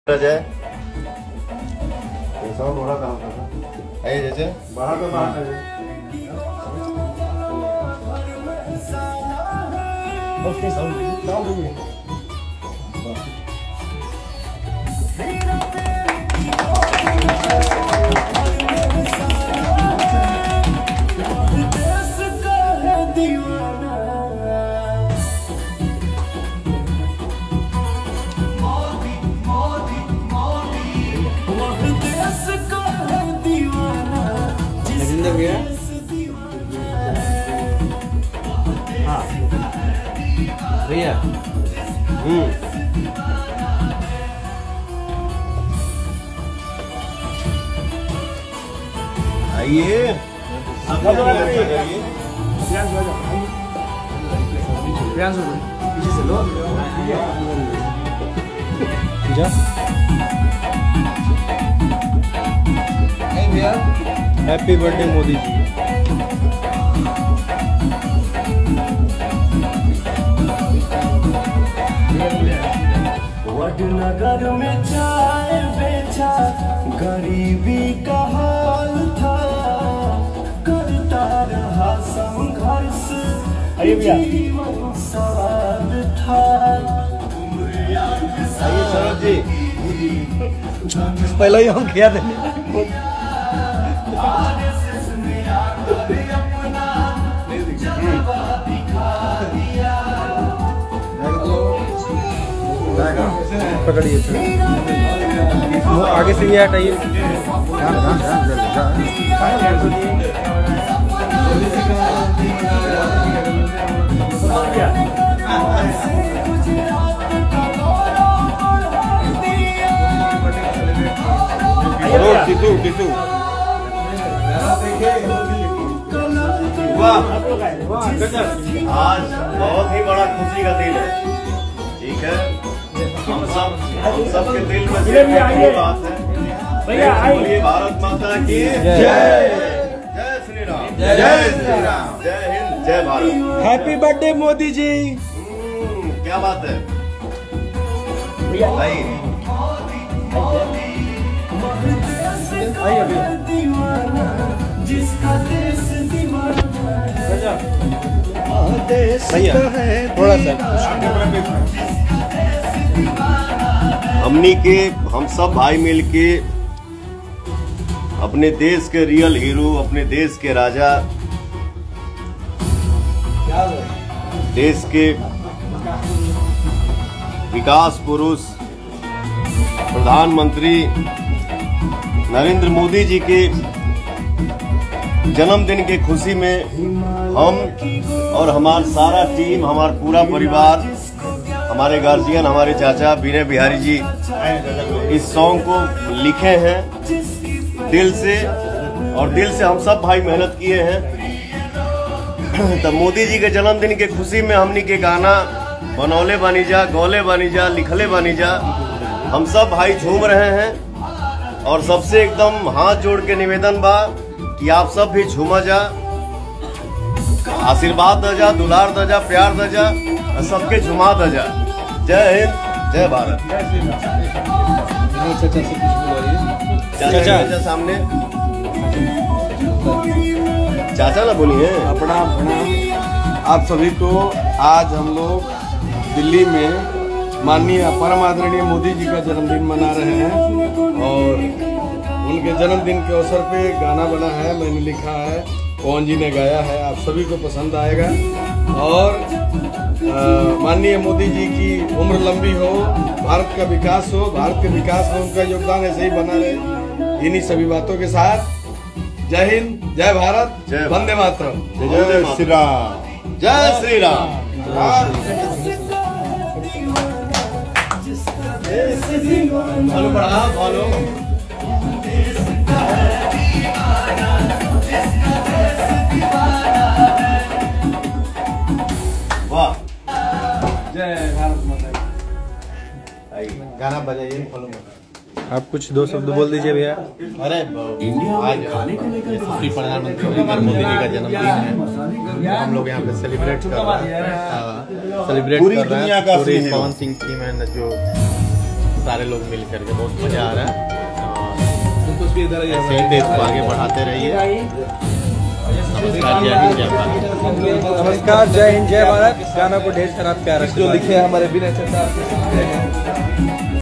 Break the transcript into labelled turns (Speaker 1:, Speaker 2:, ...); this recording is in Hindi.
Speaker 1: जैसे बाहर तो बाहर
Speaker 2: भैया
Speaker 1: आइए
Speaker 2: पीछे से लो भैया।
Speaker 1: Happy birthday Modi ji.
Speaker 3: वडनगर में चाय बेचा गरीबी का हाल था, करता रहा संघर्ष जीवन सवाल था।
Speaker 1: आइए सरोज जी,
Speaker 2: पहले ही हम किया थे।
Speaker 1: पकड़िए आगे से ये हटाइए। टिटू आज बहुत ही बड़ा खुशी का दिन है, ठीक है। हम सबके दिल में बात है। बोलिए भारत माता की जय। जय श्री राम। जय श्री राम। जय हिंद, जय भारत।
Speaker 2: Happy birthday Modi ji.
Speaker 1: क्या बात है भाई।
Speaker 2: भैया थोड़ा सा
Speaker 1: हम सब भाई मिलके अपने देश के रियल हीरो, अपने देश के राजा, देश के विकास पुरुष प्रधानमंत्री नरेंद्र मोदी जी के जन्मदिन के खुशी में हम और हमारा सारा टीम, हमारा पूरा परिवार, हमारे गार्जियन, हमारे चाचा विनय बिहारी जी इस सॉन्ग को लिखे हैं दिल से, और दिल से हम सब भाई मेहनत किए हैं। तो मोदी जी के जन्मदिन के खुशी में हमनी के गाना बनौले बानी जा, गौले बानी जा, लिखले बानी जा। हम सब भाई झूम रहे हैं और सबसे एकदम हाथ जोड़ के निवेदन बा कि आप सब भी झूमा जा, आशीर्वाद द जा, दुलार द जा, प्यार द जा, सबके झुमा द जा। जय हिंद, जय भारत। चाचा सामने चाचा ना बोलिए।
Speaker 4: प्रणाम प्रणाम आप सभी को। आज हम लोग दिल्ली में माननीय परम आदरणीय मोदी जी का जन्मदिन मना रहे हैं और उनके जन्मदिन के अवसर पे गाना बना है, मैंने लिखा है, पवन जी ने गाया है। आप सभी को पसंद आएगा और माननीय मोदी जी की उम्र लंबी हो, भारत का विकास हो, भारत के विकास में उनका योगदान ऐसे ही बना रहे। इन्हीं सभी बातों के साथ जय हिंद, जय भारत, वंदे मातरम।
Speaker 1: जय श्री राम। जय श्री राम।
Speaker 2: फॉलो बढ़ा, फॉलो।
Speaker 1: वाह,
Speaker 2: जय भारत माता।
Speaker 1: गाना बजाइए, फॉलो।
Speaker 5: आप कुछ दो शब्द बोल दीजिए भैया।
Speaker 1: अरे आज यशस्वी प्रधानमंत्री नरेंद्र मोदी जी का जन्मदिन है, हम लोग यहाँ पे सेलिब्रेट कर रहे हैं।
Speaker 5: सेलिब्रेट
Speaker 1: पूरी
Speaker 5: कर रहे
Speaker 1: दुनिया
Speaker 5: हैं
Speaker 1: का
Speaker 5: पूरी
Speaker 1: स्नेह।
Speaker 5: पवन सिंह टीम है जो
Speaker 1: सारे लोग मिल करके बहुत मजा आ रहा है। ऐसे ही देश को आगे बढ़ाते रहिए। नमस्कार, जय हिंद, जय भारत।
Speaker 5: नमस्कार, जय हिंद, जय भारत। गाना को ढेर सारा प्यार
Speaker 2: जो लिखे हमारे विनय चंदा।